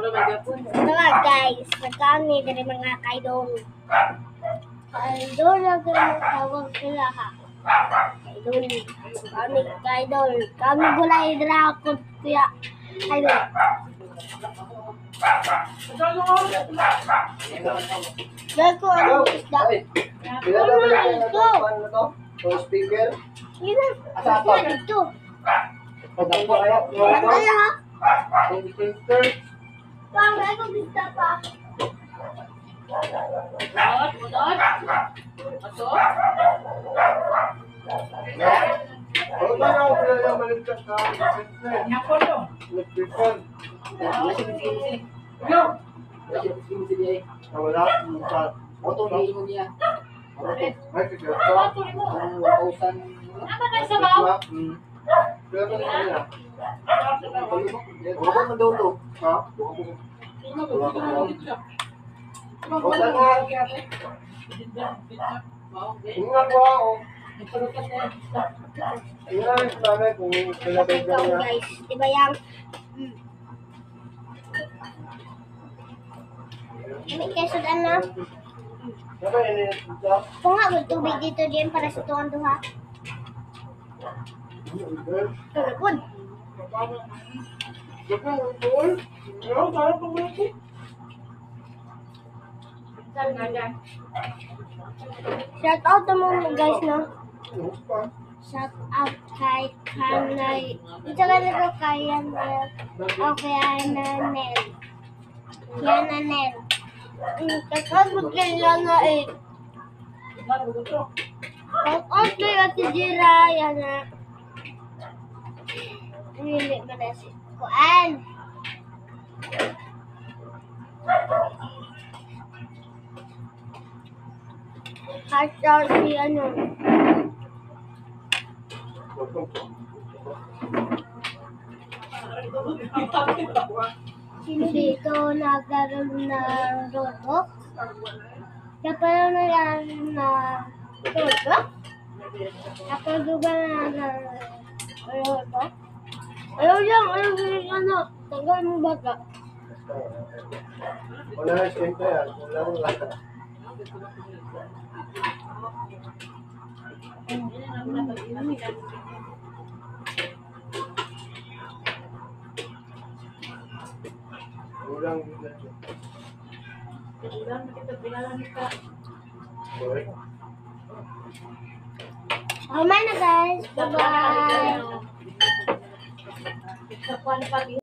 Ito nga guys, nagkani dari mga kaidol. Kaidol lang ang tawag sila ha. Kaidol. Kami kaidol. Kami gulay drakon kuya. Kaidol. Gago ano isda? Ito. Speaker. Ito. Ito. Ano ha? Pang ako isda pa. Guys, diba yang ini kayak sudah na. Kung nga magtubig dito dyan para sa tuwan duha. Tulapod. Shout out naman guys no. Shout out kay Kanay. Ito ka na ko kay Yanel. O kay Yanel. Yanel. Shout out kay Yana eh. Shout out kay Ate Jira. Yana. Really ba na si Kuan? Hashtag si ano. Sino dito naglaro na Roblox? Kapag naglaro na Roblox? Kapag naglaro na Roblox? Ayaw lang, ano, tagal mo baga. Wala na siyempre yan. Wala mo lang. Okay na guys. Bye-bye.